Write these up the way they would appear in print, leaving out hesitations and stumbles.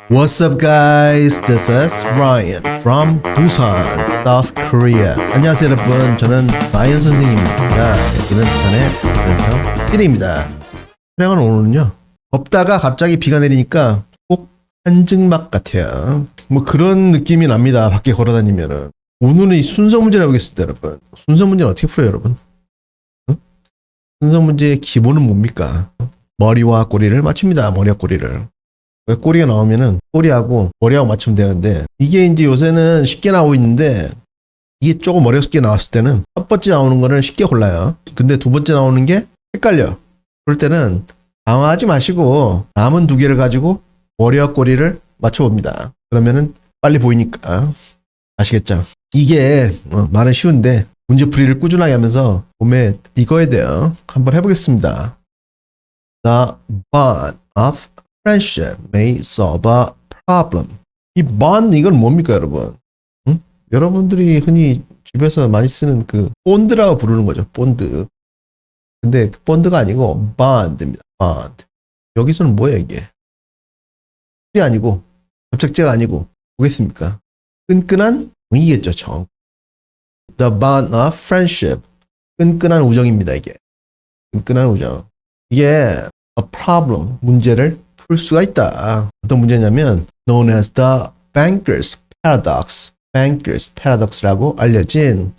What's up, guys? This is Ryan from Busan, South Korea. 안녕하세요, 여러분. 저는 라이언 선생님입니다. 여기는 부산의 센터 시리입니다. 촬영은 오늘은요. 덥다가 갑자기 비가 내리니까 꼭 한증막 같아요. 뭐 그런 느낌이 납니다. 밖에 걸어다니면은. 오늘은 이 순서 문제를 해보겠습니다, 여러분. 순서 문제는 어떻게 풀어요, 여러분? 순서 문제의 기본은 뭡니까? 머리와 꼬리를 맞춥니다. 머리와 꼬리를. 꼬리가 나오면은 꼬리하고 머리하고 맞추면 되는데, 이게 이제 요새는 쉽게 나오고 있는데, 이게 조금 어렵게 나왔을 때는 첫 번째 나오는 거를 쉽게 골라요. 근데 두 번째 나오는 게 헷갈려. 그럴 때는 당황하지 마시고 남은 두 개를 가지고 머리와 꼬리를 맞춰봅니다. 그러면은 빨리 보이니까. 아시겠죠? 이게 말은 쉬운데 문제풀이를 꾸준하게 하면서 몸에 익어야 돼요. 한번 해보겠습니다. The bond of friendship may solve a problem. 이 bond, 이건 뭡니까, 여러분? 응? 여러분들이 흔히 집에서 많이 쓰는 그 본드라고 부르는 거죠. 본드. 근데 그 본드가 아니고 bond입니다. bond. 여기서는 뭐예요, 이게? 이 아니고 접착제가 아니고 뭐겠습니까? 끈끈한 정이겠죠, 정. The bond of friendship. 끈끈한 우정입니다, 이게. 끈끈한 우정. 이게 a problem, 문제를 풀 수가 있다. 어떤 문제냐면 known as the banker's paradox. banker's paradox라고 알려진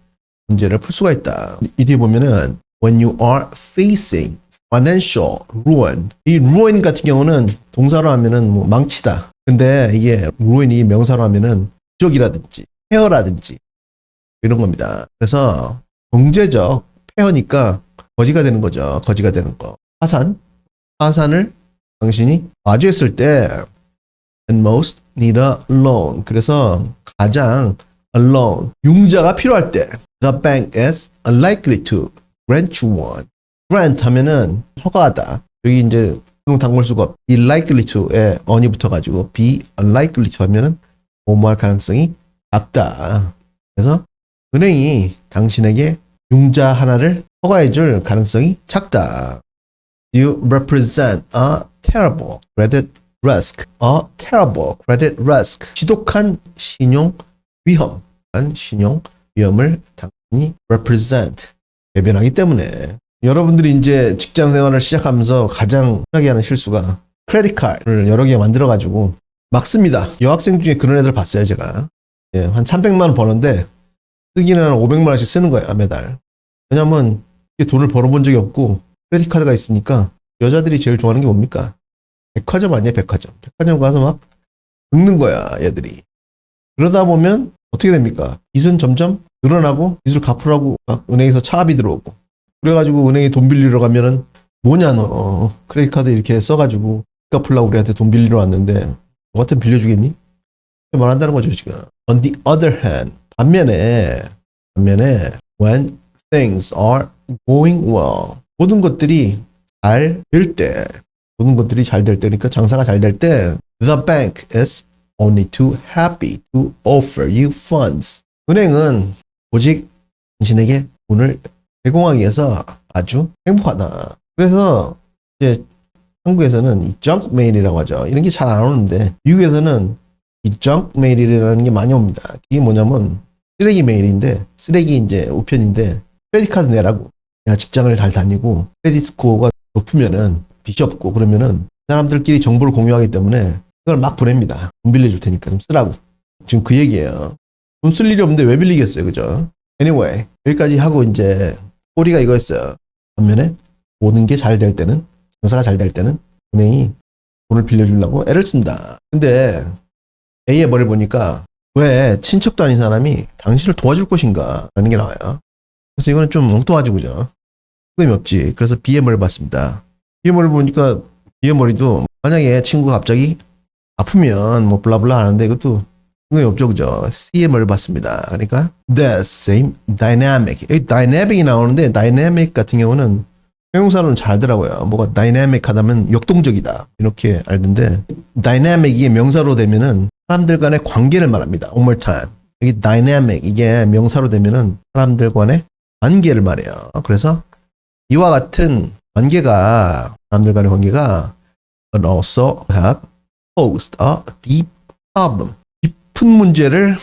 문제를 풀 수가 있다. 이 뒤에 보면은 when you are facing financial ruin. 이 ruin 같은 경우는 동사로 하면은 뭐 망치다. 근데 이게 ruin이 명사로 하면은 부족이라든지 폐허라든지 이런 겁니다. 그래서 경제적 폐허니까 거지가 되는 거죠. 거지가 되는 거. 파산을 당신이 마주했을 때 and most need a loan. 그래서 가장 a loan, 융자가 필요할 때 the bank is unlikely to grant you one. grant 하면은 허가하다. 여기 이제 단골수가 be likely to에 on이 붙어가지고 be unlikely to 하면은 뭐할 가능성이 작다. 그래서 은행이 당신에게 융자 하나를 허가해줄 가능성이 작다. You represent a terrible credit risk. A terrible credit risk. 지독한 신용 위험. 신용 위험을 당신이 represent. 대변하기 때문에. 여러분들이 이제 직장 생활을 시작하면서 가장 흔하게 하는 실수가 크레딧 카드를 여러 개 만들어가지고 막 씁니다. 여학생 중에 그런 애들 봤어요, 제가. 예, 한 300만 원 버는데 쓰기는 한 500만 원씩 쓰는 거야, 매달. 왜냐면 돈을 벌어본 적이 없고 크레딧 카드가 있으니까. 여자들이 제일 좋아하는 게 뭡니까? 백화점 아니야, 백화점. 백화점 가서 막 긁는 거야, 얘들이. 그러다 보면 어떻게 됩니까? 빚은 점점 늘어나고 빚을 갚으라고 막 은행에서 차압이 들어오고. 그래가지고 은행에 돈 빌리러 가면은 뭐냐 너 크레딧 카드 이렇게 써가지고 갚으려고 우리한테 돈 빌리러 왔는데 너 같으면 빌려주겠니? 말한다는 거죠, 지금. On the other hand, 반면에 when things are going well, 모든 것들이 잘 될 때, 그러니까 장사가 잘 될 때, the bank is only too happy to offer you funds. 은행은 오직 당신에게 돈을 제공하기 위해서 아주 행복하다. 그래서 이제 한국에서는 이 junk mail이라고 하죠. 이런 게 잘 안 오는데 미국에서는 이 junk mail이라는 게 많이 옵니다. 이게 뭐냐면 쓰레기 메일인데, 쓰레기 이제 우편인데 크레딧 카드 내라고. 내가 직장을 잘 다니고 크레딧 스코어가 높으면은 빚이 없고 그러면은 사람들끼리 정보를 공유하기 때문에 그걸 막 보냅니다. 돈 빌려줄 테니까 좀 쓰라고. 지금 그 얘기예요. 돈 쓸 일이 없는데 왜 빌리겠어요, 그죠? Anyway, 여기까지 하고 이제 꼬리가 이거였어요. 반면에 모든 게 잘 될 때는, 장사가 잘 될 때는 은행이 돈을 빌려주려고 애를 쓴다. 근데 A의 머리를 보니까 왜 친척도 아닌 사람이 당신을 도와줄 것인가 라는 게 나와요. 그래서 이거는 좀 엉뚱하지, 그죠? 의미 없지. 그래서 B의 머리를 봤습니다. B의 머리를 보니까 B의 머리도 만약에 친구가 갑자기 아프면 뭐 블라블라 하는데 이것도 의미 없죠, 그죠? C의 머리를 봤습니다. 그러니까 the same dynamic. 여기 dynamic이 나오는데 dynamic 같은 경우는 형용사로는 잘 알더라고요. 뭐가 dynamic 하다면 역동적이다 이렇게 알던데 dynamic이 명사로 되면은 사람들 간의 관계를 말합니다. One more time. 여기 dynamic 이게 명사로 되면은 사람들 간의 관계를 말해요. 그래서 이와 같은 관계가, 사람들 간의 관계가 also have posed a deep problem. 깊은 문제를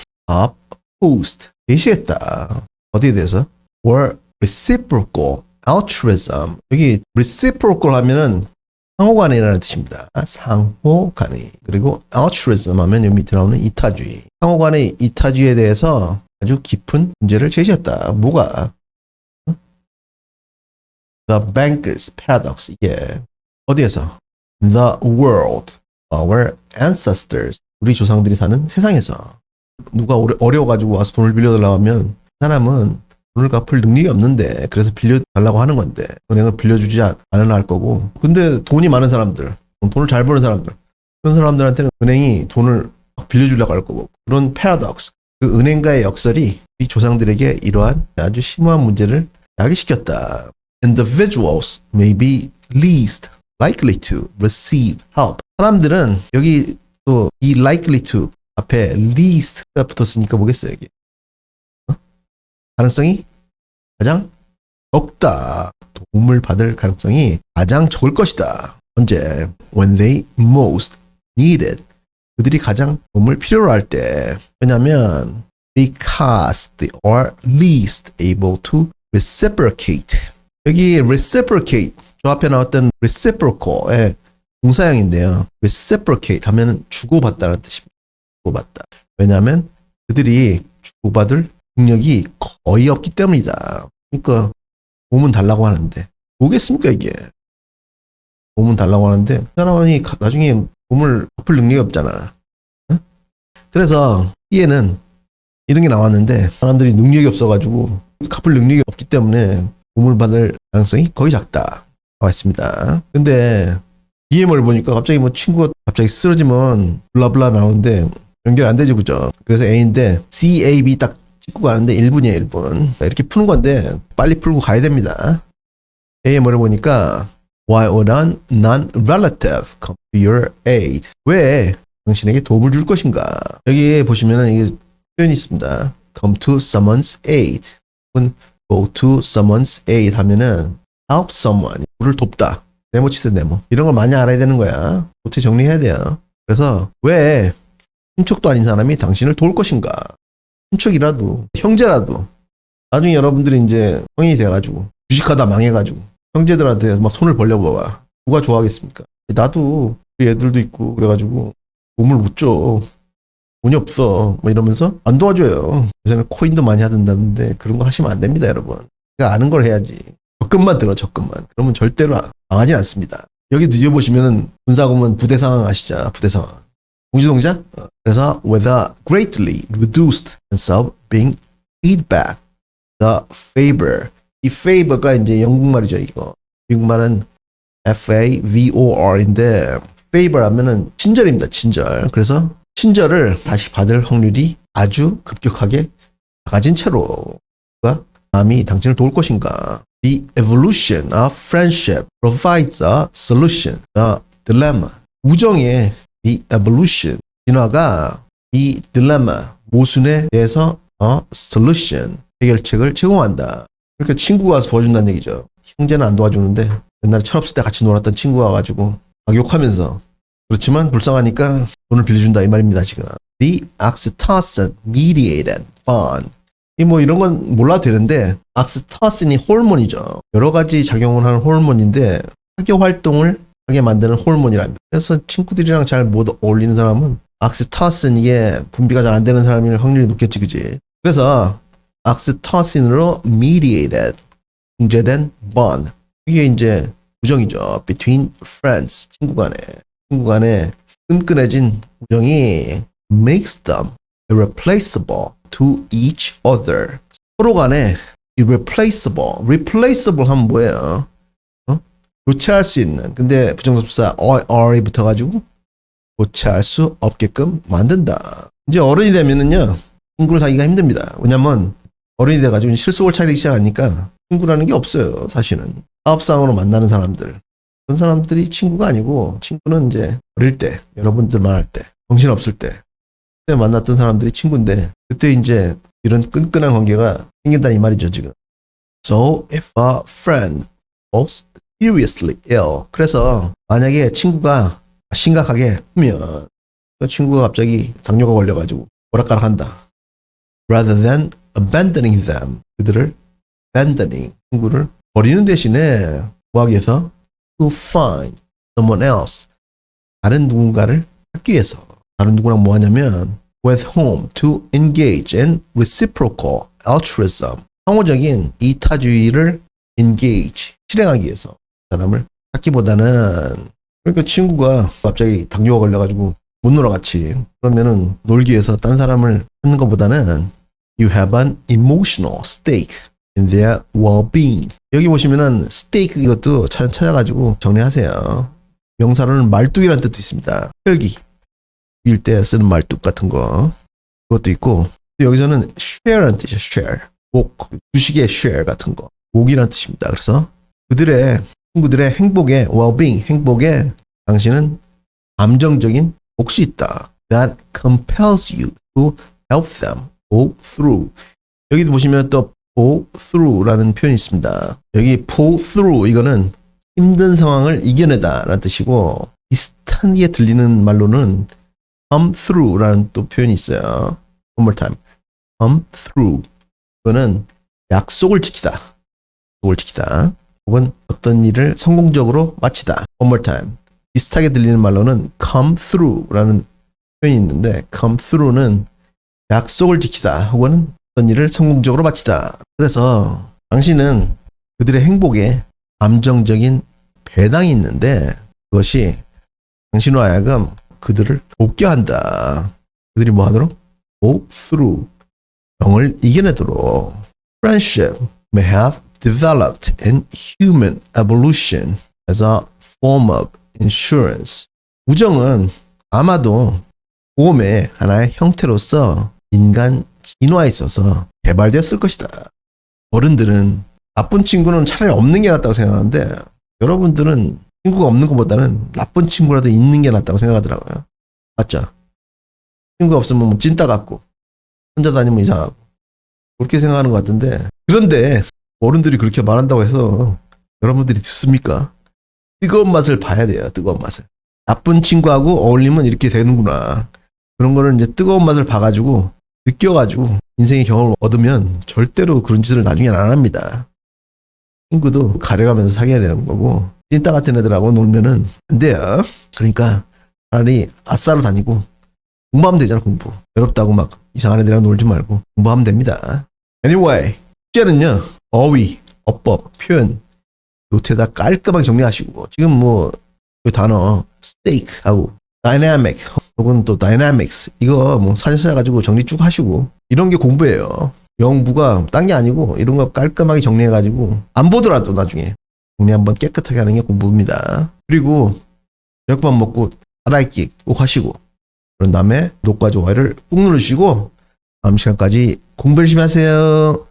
posed, 제시했다. 어디에 대해서? were reciprocal altruism. 여기 reciprocal 하면은 상호간이라는 뜻입니다. 상호간의. 그리고 altruism 하면 여기 밑에 나오는 이타주의. 상호간의 이타주의에 대해서 아주 깊은 문제를 제시했다. 뭐가? The banker's paradox. 이게 어디에서? The world, our ancestors. 우리 조상들이 사는 세상에서. 누가 어려워가지고 와서 돈을 빌려달라고 하면 그 사람은 돈을 갚을 능력이 없는데 그래서 빌려달라고 하는 건데 은행을 빌려주지 않으나 할 거고, 근데 돈이 많은 사람들, 돈을 잘 버는 사람들, 그런 사람들한테는 은행이 돈을 빌려주려고 할 거고, 그런 패러독스, 그 은행가의 역설이 이 조상들에게 이러한 아주 심오한 문제를 야기시켰다. Individuals may be least likely to receive help. 사람들은 여기 또 이 likely to 앞에 least가 붙었으니까 뭐겠어요 이게? 가능성이 가장 적다. 도움을 받을 가능성이 가장 적을 것이다. 언제? When they most needed. 그들이 가장 도움을 필요로 할 때. 왜냐하면 because they are least able to reciprocate. 여기 reciprocate, 저 앞에 나왔던 reciprocal의 동사형인데요. reciprocate 하면 주고받다라는 뜻입니다. 주고받다. 왜냐하면 그들이 주고받을 능력이 거의 없기 때문이다. 그러니까 도움은 달라고 하는데 뭐겠습니까 이게? 도움은 달라고 하는데 그 사람이 나중에 도움을 갚을 능력이 없잖아. 응? 그래서 E에는 이런 게 나왔는데 사람들이 능력이 없어가지고 갚을 능력이 없기 때문에 도움을 받을 가능성이 거의 작다. 나와 있습니다. 근데 EM을 보니까 갑자기 뭐 친구가 갑자기 쓰러지면 블라블라 나오는데 연결 안 되죠, 그죠? 그래서 A인데 CAB 딱 찍고 가는데 1분이에요, 1분. 이렇게 푸는 건데 빨리 풀고 가야 됩니다. AM을 보니까 Why would a non-relative come to your aid? 왜 당신에게 도움을 줄 것인가? 여기 보시면은 이게 표현이 있습니다. Come to someone's aid. 혹은 go to someone's aid 하면은 help someone. 누구를 돕다. 네모 치세요, 네모. 이런 걸 많이 알아야 되는 거야. 어떻게 정리해야 돼요. 그래서 왜 친척도 아닌 사람이 당신을 도울 것인가? 친척이라도 형제라도 나중에 여러분들이 이제 성인이 돼가지고 주식하다 망해가지고 형제들한테 막 손을 벌려봐봐. 누가 좋아하겠습니까? 나도 우리 애들도 있고 그래가지고 도움을 못 줘. 돈이 없어. 뭐 이러면서 안 도와줘요. 요새는 코인도 많이 하던다는데 그런 거 하시면 안 됩니다, 여러분. 그러니까 아는 걸 해야지. 적금만 들어, 적금만. 그러면 절대로 망하진 않습니다. 여기 뒤에 보시면은 군사공무원 부대 상황 아시죠? 부대 상황. 공지동작? 그래서 whether greatly reduced and of being paid back the favor. 이 favor가 이제 영국말이죠, 이거. 미국말은 FAVOR인데 favor 하면은 친절입니다, 친절. 그래서 친절을 다시 받을 확률이 아주 급격하게 작아진 채로 누가 남이 당신을 도울 것인가? The evolution of friendship provides a solution, the dilemma. 우정의 이 evolution, 진화가 이 딜레마, 모순에 대해서 solution, 해결책을 제공한다. 그러니까 친구가 와서 도와준다는 얘기죠. 형제는 안 도와주는데 옛날에 철없을 때 같이 놀았던 친구가 와가지고 막 욕하면서, 그렇지만 불쌍하니까 돈을 빌려준다 이 말입니다 지금. The oxytocin mediated bond. 이 뭐 이런 건 몰라도 되는데 oxytocin이 호르몬이죠. 여러 가지 작용을 하는 호르몬인데 사교 활동을 하게 만드는 호르몬이랍니다. 그래서 친구들이랑 잘 못 어울리는 사람은 oxytocin, 이게 분비가 잘 안 되는 사람일 확률이 높겠지, 그지? 그래서 oxytocin으로 mediated, 중재된 bond. 이게 이제 우정이죠. between friends, 친구 간에 끈끈해진 우정이 makes them irreplaceable to each other. 서로 간에 irreplaceable, replaceable 하면 뭐예요? 교체할 수 있는, 근데 부정접사 r이 붙어가지고 교체할 수 없게끔 만든다. 이제 어른이 되면은요 친구를 사귀기가 힘듭니다. 왜냐면 어른이 돼가지고 실속을 차리기 시작하니까 친구라는 게 없어요. 사실은 사업상으로 만나는 사람들, 그런 사람들이 친구가 아니고, 친구는 이제 어릴 때, 여러분들 만날 때, 정신 없을 때, 그때 만났던 사람들이 친구인데, 그때 이제 이런 끈끈한 관계가 생긴다 이 말이죠 지금. So if a friend falls seriously ill, 그래서 만약에 친구가 심각하게 하면 그 친구가 갑자기 당뇨가 걸려가지고 오락가락한다. Rather than abandoning them. 그들을 abandoning. 친구를 버리는 대신에 뭐 하기 위해서 to find someone else. 다른 누군가를 찾기 위해서. 다른 누구랑 뭐 하냐면 with whom to engage in reciprocal altruism. 상호적인 이타주의를 engage. 실행하기 위해서 사람을 찾기보다는 그러니까 친구가 갑자기 당뇨가 걸려가지고 못 놀아 같이 그러면은 놀기 위해서 딴 사람을 찾는 것보다는 you have an emotional stake in their well-being. 여기 보시면은 stake 이것도 찾아가지고 정리하세요. 명사로는 말뚝이라는 뜻도 있습니다. 혈기 일 때 쓰는 말뚝 같은 거 그것도 있고 여기서는 share라는 뜻이에요. share 목 주식의 share 같은 거 목이라는 뜻입니다. 그래서 그들의 친구들의 행복에 well-being 행복에 당신은 감정적인 몫이 있다. That compels you to help them go through. 여기도 보시면 또 go through라는 표현이 있습니다. 여기 pull through 이거는 힘든 상황을 이겨내다 라는 뜻이고 비슷한 게 들리는 말로는 come through라는 또 표현이 있어요. One more time. come through. 이거는 약속을 지키다. 약속을 지키다. 혹은 어떤 일을 성공적으로 마치다. One more time. 비슷하게 들리는 말로는 come through라는 표현이 있는데 come through는 약속을 지키다 혹은 어떤 일을 성공적으로 마치다. 그래서 당신은 그들의 행복에 감정적인 배당이 있는데 그것이 당신으로 하여금 그들을 돕게 한다. 그들이 뭐 하도록? go through. 병을 이겨내도록. Friendship may have developed in human evolution as a form of insurance. 우정은 아마도 보험의 하나의 형태로서 인간 진화에 있어서 개발되었을 것이다. 어른들은 나쁜 친구는 차라리 없는 게 낫다고 생각하는데 여러분들은 친구가 없는 것보다는 나쁜 친구라도 있는 게 낫다고 생각하더라고요. 맞죠? 친구가 없으면 뭐 찐따 같고 혼자 다니면 이상하고 그렇게 생각하는 것 같은데 그런데 어른들이 그렇게 말한다고 해서 여러분들이 듣습니까? 뜨거운 맛을 봐야 돼요. 뜨거운 맛을. 나쁜 친구하고 어울리면 이렇게 되는구나. 그런 거를 이제 뜨거운 맛을 봐가지고 느껴가지고 인생의 경험을 얻으면 절대로 그런 짓을 나중엔 안 합니다. 친구도 가려가면서 사귀어야 되는 거고 찐따 같은 애들하고 놀면은 안 돼요. 그러니까 차라리 아싸로 다니고 공부하면 되잖아. 공부. 외롭다고 막 이상한 애들이랑 놀지 말고 공부하면 됩니다. Anyway, 숙제는요. 어휘, 어법, 표현 노트에다 깔끔하게 정리하시고 지금 뭐 그 단어 stake하고 dynamic 혹은 또 dynamics 이거 뭐 사진 찾아가지고 정리 쭉 하시고 이런 게 공부예요. 영부가 딴 게 아니고 이런 거 깔끔하게 정리해가지고 안 보더라도 나중에 정리 한번 깨끗하게 하는 게 공부입니다. 그리고 저녁밥 먹고 따라읽기 꼭 하시고 그런 다음에 녹과 좋아요를 꾹 누르시고 다음 시간까지 공부 열심히 하세요.